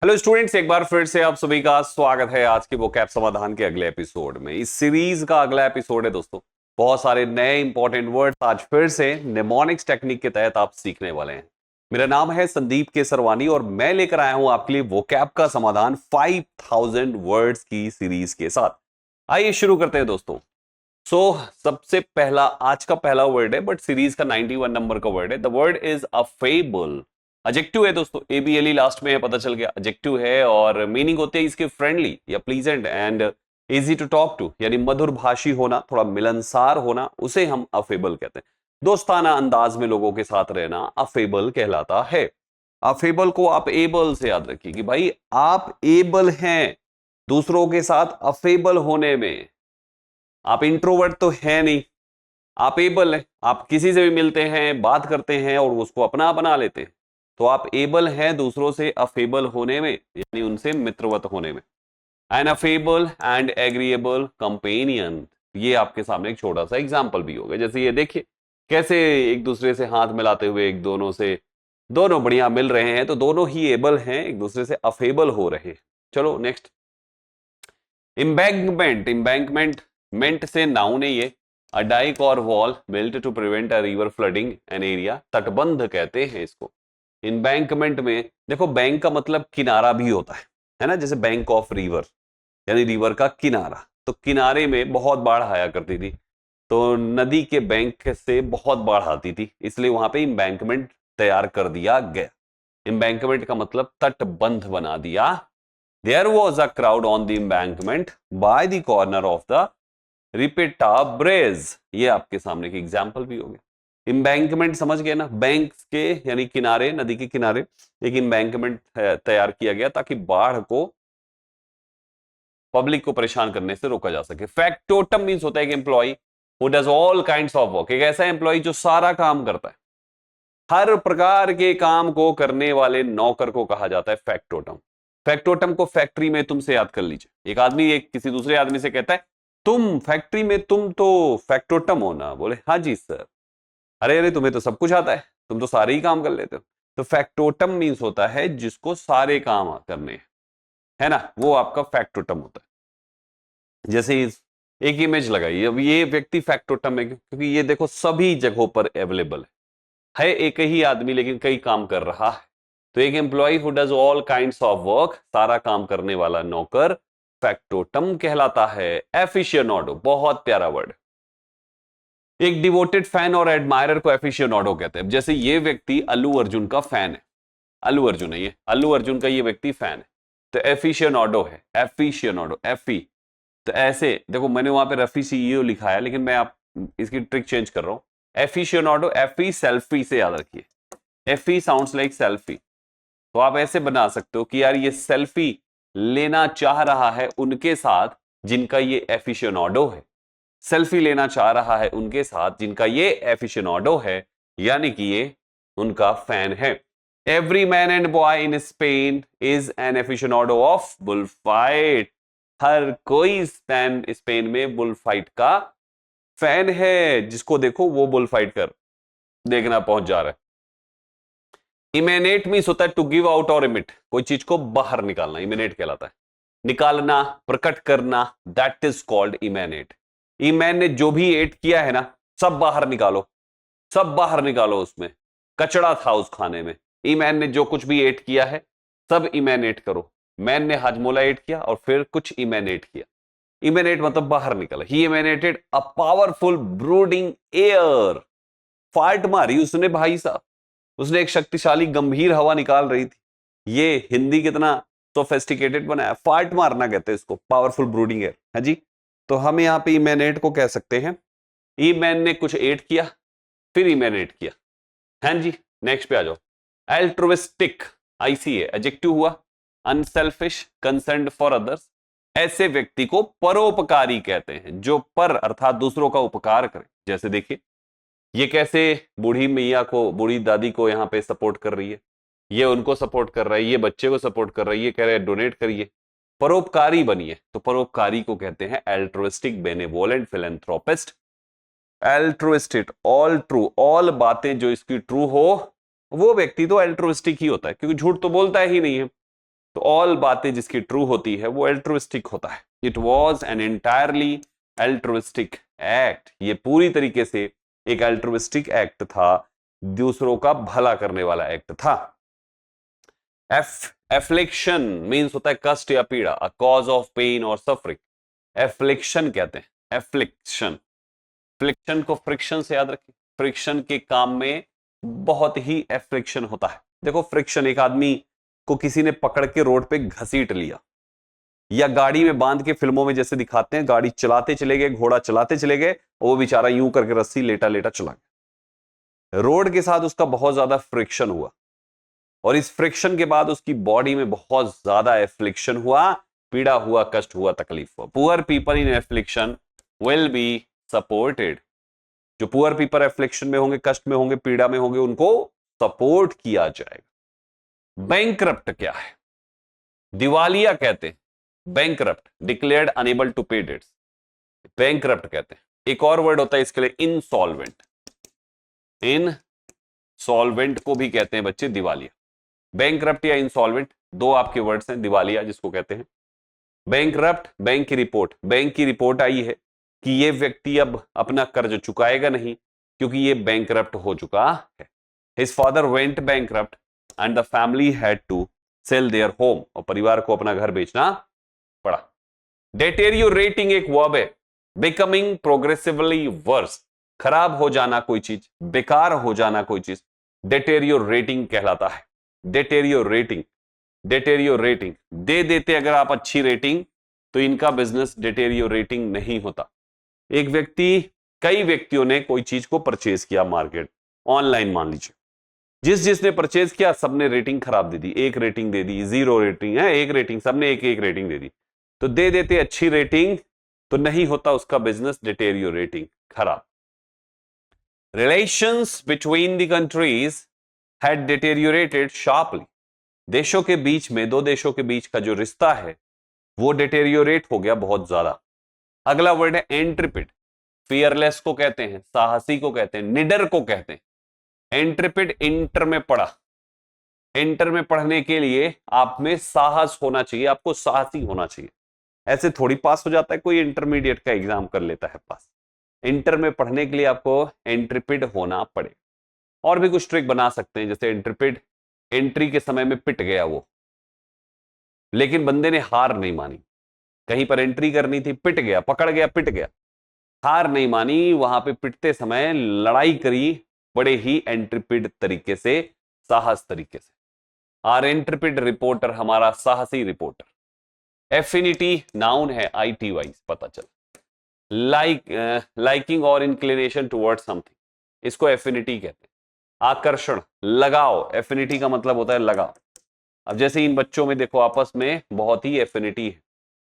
Hello students, एक बार फिर से आप सभी का स्वागत है आज के वोकैब समाधान के अगले एपिसोड में। इस सीरीज का अगला एपिसोड है दोस्तों। बहुत सारे नए इंपॉर्टेंट वर्ड्स आज फिर से निमोनिक्स टेक्निक के तहत आप सीखने वाले हैं। मेरा नाम है संदीप केसरवानी और मैं लेकर आया हूं आपके लिए वोकैब का समाधान 5000 वर्ड्स की सीरीज के साथ। आइए शुरू करते हैं दोस्तों। सबसे पहला आज का पहला वर्ड है, बट सीरीज का 91 नंबर का वर्ड है। The word is a fable. Adjective है दोस्तों, एबीएलई लास्ट में है, पता चल गया। एडजेक्टिव है और मीनिंग होती है इसके फ्रेंडली या pleasant and easy to talk to, यानी मधुर भाषी होना, थोड़ा मिलनसार होना, उसे हम अफेबल कहते हैं। दोस्ताना अंदाज में लोगों के साथ रहना अफेबल कहलाता है। अफेबल को आप एबल से याद रखिए कि भाई आप एबल हैं दूसरों के साथ अफेबल होने में। आप इंट्रोवर्ट तो है नहीं, आप एबल हैं, आप किसी से भी मिलते हैं, बात करते हैं और उसको अपना बना लेते हैं। तो आप एबल हैं दूसरों से अफेबल होने में, यानी उनसे मित्रवत होने में। An affable and agreeable companion, ये आपके सामने एक छोटा सा एग्जाम्पल भी होगा। जैसे ये देखिए कैसे एक दूसरे से हाथ मिलाते हुए एक दोनों से दोनों बढ़िया मिल रहे हैं, तो दोनों ही एबल हैं, एक दूसरे से अफेबल हो रहे हैं। चलो नेक्स्ट। इम्बैंकमेंट। इम्बैंकमेंट से नाउन है ये। A dike or wall built to prevent a river flooding an area. तटबंध कहते हैं इसको। इम्बैंकमेंट में देखो, बैंक का मतलब किनारा भी होता है ना, जैसे बैंक ऑफ रिवर यानी रिवर का किनारा। तो किनारे में बहुत बाढ़ आया करती थी, तो नदी के बैंक से बहुत बाढ़ आती थी, इसलिए वहां पे इम्बैंकमेंट तैयार कर दिया गया। इम्बैंकमेंट का मतलब तटबंध बना दिया। There was a crowd on the embankment by the corner of the Ripetta Bridge। ये आपके सामने की एग्जाम्पल भी हो गया। इम्बैंकमेंट समझ गए ना, बैंक के यानी किनारे, नदी के किनारे एक इम्बैंकमेंट तैयार किया गया ताकि बाढ़ को, पब्लिक को परेशान करने से रोका जा सके। फैक्टोटम मींस होता है एक employee who does all kinds of work. एक ऐसा एम्प्लॉय जो सारा काम करता है, हर प्रकार के काम को करने वाले नौकर को कहा जाता है फैक्टोटम। फैक्टोटम को फैक्ट्री में तुम से याद कर लीजिए। एक आदमी एक किसी दूसरे आदमी से कहता है, तुम फैक्ट्री में तुम तो फैक्टोटम हो ना। बोले हाँ जी सर। अरे अरे तुम्हें तो सब कुछ आता है, तुम तो सारे ही काम कर लेते हो। तो फैक्टोटम मीन्स होता है जिसको सारे काम करने हैं, है ना, वो आपका फैक्टोटम होता है। जैसे एक इमेज लगाइए, अब ये व्यक्ति फैक्टोटम है क्योंकि ये देखो सभी जगहों पर अवेलेबल है एक ही आदमी लेकिन कई काम कर रहा है। तो एक employee who does all kinds of work, सारा काम करने वाला नौकर, फैक्टोटम कहलाता है। एफिशिएनाडो, बहुत प्यारा वर्ड। एक डिवोटेड फैन और एडमायरर को एफिशिएनाडो कहते हैं। जैसे ये व्यक्ति अल्लू अर्जुन का फैन है, अल्लू अर्जुन है ये, अल्लू अर्जुन का ये व्यक्ति फैन है, तो एफिशिएनाडो है। एफिशिएनाडो, एफी। तो ऐसे देखो, मैंने वहां पे रफी सीईओ लिखा है, लेकिन मैं आप इसकी ट्रिक चेंज कर रहा हूं। एफिशिएनाडो, एफी सेल्फी से याद रखिए। एफी साउंड्स लाइक सेल्फी। तो आप ऐसे बना सकते हो कि यार ये सेल्फी लेना चाह रहा है उनके साथ जिनका ये एफिशिएनाडो है। सेल्फी लेना चाह रहा है उनके साथ जिनका ये एफिशिएनाडो है, यानी कि ये उनका फैन है। Every man and boy in Spain is an aficionado of bull fight. हर कोई स्पेन में बुल फाइट का फैन है, जिसको देखो वो बुल फाइट कर देखना पहुंच जा रहा है। इमेनेट मीन्स होता है टू गिव आउट और इमिट, कोई चीज को बाहर निकालना, इमेनेट कहलाता है। निकालना, प्रकट करना, दैट इज कॉल्ड इमेनेट। ईमैन ने जो भी एट किया है ना, सब बाहर निकालो, सब बाहर निकालो। उसमें कचड़ा था उस खाने में। ईमैन ने जो कुछ भी एट किया है सब इमेनेट करो। मैन ने हाजमोला एट किया और फिर कुछ इमेनेट किया। इमेनेट मतलब बाहर निकला। ही इमेनेटेड अ पावरफुल ब्रूडिंग एयर। फाट मारी उसने भाई साहब, उसने एक शक्तिशाली गंभीर हवा निकाल रही थी। ये हिंदी कितना सोफेस्टिकेटेड बनाया। फाट मारना कहते हैं इसको, पावरफुल ब्रूडिंग एयर है जी। तो हम यहाँ पे इमेनेट को कह सकते हैं, ई मैन ने कुछ एट किया फिर इमेनेट किया। हैं जी, नेक्स्ट पे आ जाओ। एल्ट्रुइस्टिक, आईसी है, एडजेक्टिव हुआ। Unselfish, concerned for others. ऐसे व्यक्ति को परोपकारी कहते हैं जो पर अर्थात दूसरों का उपकार करे। जैसे देखिए ये कैसे बूढ़ी मैया को, बूढ़ी दादी को यहाँ पे सपोर्ट कर रही है, ये उनको सपोर्ट कर रहा है, ये बच्चे को सपोर्ट कर रही है, ये कह रहे हैं डोनेट करिए, परोपकारी बनिए। तो परोपकारी को कहते हैं altruistic, benevolent, philanthropist. Altruistic, all true, all बातें जो इसकी ट्रू हो, वो व्यक्ति तो एल्ट्रुइस्टिक ही होता है क्योंकि झूठ तो बोलता ही नहीं है। तो ऑल बातें जिसकी ट्रू होती है वो एल्ट्रुइस्टिक होता है। It was an entirely altruistic act, ये पूरी तरीके से एक एल्ट्रुइस्टिक एक्ट था, दूसरों का भला करने वाला एक्ट था। एफ्लिक्शन मीन्स होता है कष्ट या पीड़ा, अ कॉज ऑफ पेन और सफरिंग, एफ्लिक्शन कहते हैं। एफ्लिक्शन, फ्रिक्शन को फ्रिक्शन से याद रखिए, फ्रिक्शन के काम में बहुत ही एफ्लिक्शन होता है। देखो फ्रिक्शन, एक आदमी को किसी ने पकड़ के रोड पे घसीट लिया, या गाड़ी में बांध के फिल्मों में जैसे दिखाते हैं, गाड़ी चलाते चले गए, घोड़ा चलाते चले गए, और वो बेचारा यूं करके रस्सी लेटा लेटा चला गया। रोड के साथ उसका बहुत ज्यादा फ्रिक्शन हुआ, और इस फ्रिक्शन के बाद उसकी बॉडी में बहुत ज्यादा एफ्लिक्शन हुआ, पीड़ा हुआ, कष्ट हुआ, तकलीफ हुआ। Poor people in affliction will be supported, जो पुअर पीपल एफ्लिक्शन में होंगे, कष्ट में होंगे, पीड़ा में होंगे, उनको सपोर्ट किया जाएगा। बैंकरप्ट क्या है? दिवालिया कहते हैं बैंकरप्ट, डिक्लेयर्ड अनेबल टू पे डेट्स, बैंकरप्ट कहते हैं। एक और वर्ड होता है इसके लिए, इनसॉल्वेंट, इनसॉल्वेंट को भी कहते हैं बच्चे दिवालिया। बैंकरप्ट या इंसॉल्वेंट दो आपके वर्ड्स हैं, दिवालिया जिसको कहते हैं। बैंकरप्ट, बैंक की रिपोर्ट, बैंक की रिपोर्ट आई है कि ये व्यक्ति अब अपना कर्ज चुकाएगा नहीं क्योंकि ये बैंकरप्ट हो चुका है। His father went bankrupt and the family had to sell their home, और परिवार को अपना घर बेचना पड़ा। डेटेरियोरेटिंग एक वर्ब है, बिकमिंग प्रोग्रेसिवली वर्स, खराब हो जाना कोई चीज, बेकार हो जाना कोई चीज, डेटेरियोरेटिंग कहलाता है। डेटेरियोरेटिंग, डेटेरियोरेटिंग, दे देते अगर आप अच्छी रेटिंग तो इनका बिजनेस डेटेरियोरेटिंग नहीं होता। एक व्यक्ति, कई व्यक्तियों ने कोई चीज को परचेज किया मार्केट, ऑनलाइन मान लीजिए, जिसने परचेज किया सबने रेटिंग खराब दे दी, एक रेटिंग दे दी, 0 रेटिंग है, एक रेटिंग, सबने एक एक रेटिंग दे दी। तो दे देते अच्छी रेटिंग तो नहीं होता उसका बिजनेस डेटेरियोरेटिंग, खराब। Relations between the countries had deteriorated sharply, देशों के बीच में, दो देशों के बीच का जो रिश्ता है वो डेटेरियोरेट हो गया बहुत ज्यादा। अगला वर्ड है एंट्रिपिड, फियरलेस को कहते हैं, साहसी को कहते हैं, निडर को कहते हैं। एंट्रिपिड, इंटर में पढ़ा, इंटर में पढ़ने के लिए आप में साहस होना चाहिए, आपको साहसी होना चाहिए। ऐसे थोड़ी पास हो जाता है कोई, इंटरमीडिएट का एग्जाम कर लेता है पास। इंटर में पढ़ने के लिए आपको एंट्रिपिड होना पड़ेगा। और भी कुछ ट्रिक बना सकते हैं, जैसे एंट्रिपिड, एंट्री के समय में पिट गया वो, लेकिन बंदे ने हार नहीं मानी, कहीं पर एंट्री करनी थी, पिट गया, पकड़ गया, पिट गया, हार नहीं मानी, वहां पे पिटते समय लड़ाई करी बड़े ही एंट्रिपिड तरीके से, साहस तरीके से। आर एंट्रिपिड रिपोर्टर, हमारा साहसी रिपोर्टर। एफिनिटी नाउन है, ITY पता चल, लाइकिंग और इंक्लिनेशन टुवर्ड समथिंग, इसको एफिनिटी कहते हैं। आकर्षण, लगाव, एफिनिटी का मतलब होता है लगाव। अब जैसे इन बच्चों में देखो आपस में बहुत ही एफिनिटी है,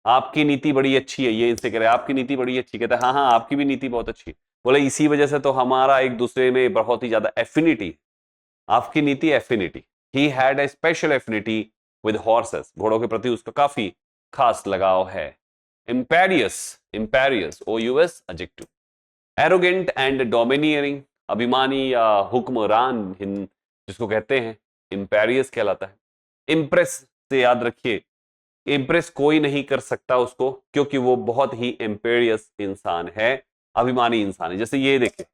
आपकी नीति बड़ी अच्छी है, ये इनसे कह रहे हैं आपकी नीति बड़ी अच्छी, कहते हैं हाँ हाँ आपकी भी नीति बहुत अच्छी है, बोले इसी वजह से तो हमारा एक दूसरे में बहुत ही ज्यादा एफिनिटी, आपकी नीति affinity. He had a special affinity with horses, घोड़ों के प्रति उसका काफी खास लगाव है। इंपेरियस, इंपेरियस, OUS adjective. Arrogant and domineering, अभिमानी या हुक्मरान जिसको कहते हैं, इंपेरियस कहलाता है। इंप्रेस से याद रखिए, इंप्रेस कोई नहीं कर सकता उसको, क्योंकि वो बहुत ही इंपेरियस इंसान है, अभिमानी इंसान है। जैसे ये देखिए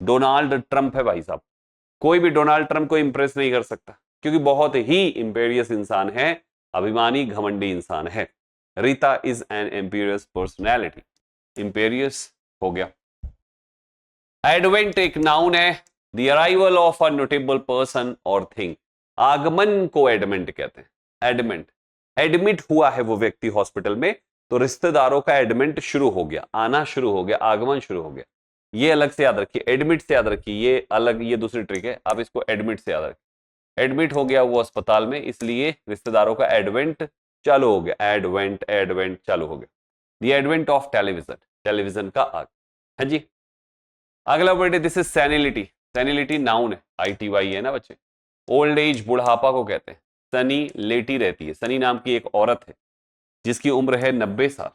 डोनाल्ड ट्रंप है भाई साहब, कोई भी डोनाल्ड ट्रंप को इंप्रेस नहीं कर सकता, क्योंकि बहुत ही इंपेरियस इंसान है, अभिमानी घमंडी इंसान है। रीता इज एन इंपेरियस पर्सनैलिटी, इंपेरियस हो गया। एडवेंट एक नाउन है, the arrival of a notable person और थिंग, आगमन को एडमेंट कहते हैं। एडमेंट, एडमिट हुआ है वो व्यक्ति हॉस्पिटल में, तो रिश्तेदारों का एडमेंट शुरू हो गया, आना शुरू हो गया, आगमन शुरू हो गया। ये अलग से याद रखिए, एडमिट से याद रखिए, ये अलग, ये दूसरी ट्रिक है, आप इसको एडमिट से याद रखिए। एडमिट हो गया वो अस्पताल में, इसलिए रिश्तेदारों का एडवेंट चालू हो गया, एडवेंट, एडवेंट चालू हो गया। The advent of television, television का आग। हाँ जी, अगला वर्ड है, दिस इज सेनिलिटी, सेनिलिटी नाउन है, ITY है ना बच्चे। ओल्ड एज, बुढ़ापा को कहते हैं। सनी लेटी रहती है, सनी नाम की एक औरत है जिसकी उम्र है 90 साल,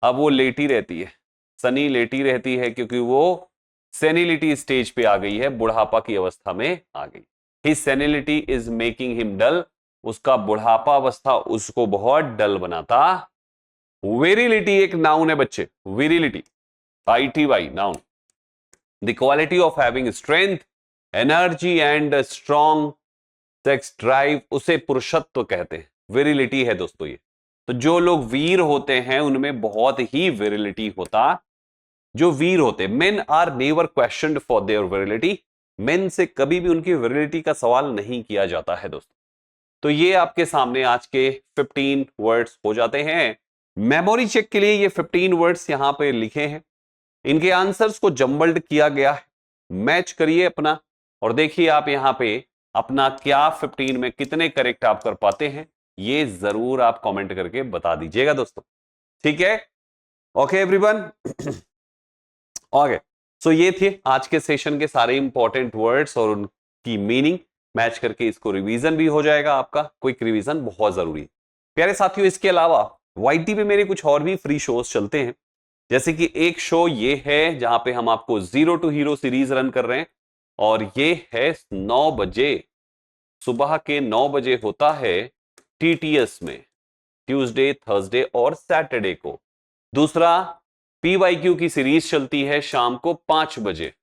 अब वो लेटी रहती है, सनी लेटी रहती है क्योंकि वो सेनिलिटी स्टेज पे आ गई है, बुढ़ापा की अवस्था में आ गई। हिज सेनिलिटी इज मेकिंग हिम डल, उसका बुढ़ापा अवस्था उसको बहुत डल बनाता। विरिलिटी एक नाउन है बच्चे, virility ITY noun. The quality of having strength, energy and strong sex drive, उसे पुरुषत्व कहते हैं। विरिलिटी है दोस्तों ये। तो जो लोग वीर होते हैं उनमें बहुत ही विरिलिटी होता। जो वीर होते, men are never questioned for their virility, men से कभी भी उनकी विरिलिटी का सवाल नहीं किया जाता है दोस्तों। तो ये आपके सामने आज के 15 वर्ड्स हो जाते हैं। मेमोरी चेक के लिए ये 15 वर्ड्स यहां पे लिखे हैं, इनके आंसर्स को जम्बल्ड किया गया है। मैच करिए अपना और देखिए आप यहां पे अपना क्या 15 में कितने करेक्ट आप कर पाते हैं, ये जरूर आप कमेंट करके बता दीजिएगा दोस्तों। ठीक है, ओके एवरीवन। ओके, सो ये थे आज के सेशन के सारे इंपॉर्टेंट वर्ड्स और उनकी मीनिंग मैच करके इसको रिवीजन भी हो जाएगा। आपका क्विक रिवीजन बहुत जरूरी है प्यारे साथियों। इसके अलावा YT पे मेरे कुछ और भी फ्री शोज चलते हैं, जैसे कि एक शो ये है जहां पे हम आपको zero to hero series run कर रहे हैं और ये है 9 बजे, सुबह के 9 बजे होता है TTS में, ट्यूसडे थर्सडे और सैटरडे को। दूसरा PYQ की सीरीज चलती है शाम को 5 बजे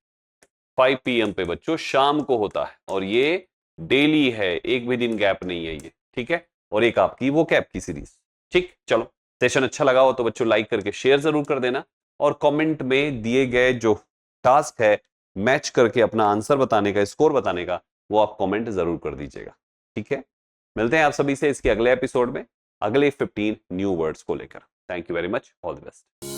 5 PM पे बच्चों, शाम को होता है और ये डेली है, एक भी दिन गैप नहीं है ये। ठीक है, और एक आपकी वो कैप की सीरीज। ठीक, चलो सेशन अच्छा लगा हो तो बच्चों लाइक करके शेयर जरूर कर देना और कमेंट में दिए गए जो टास्क है मैच करके अपना आंसर बताने का, स्कोर बताने का, वो आप कमेंट जरूर कर दीजिएगा। ठीक है, मिलते हैं आप सभी से इसके अगले एपिसोड में अगले 15 न्यू वर्ड्स को लेकर। Thank you very much, all the best.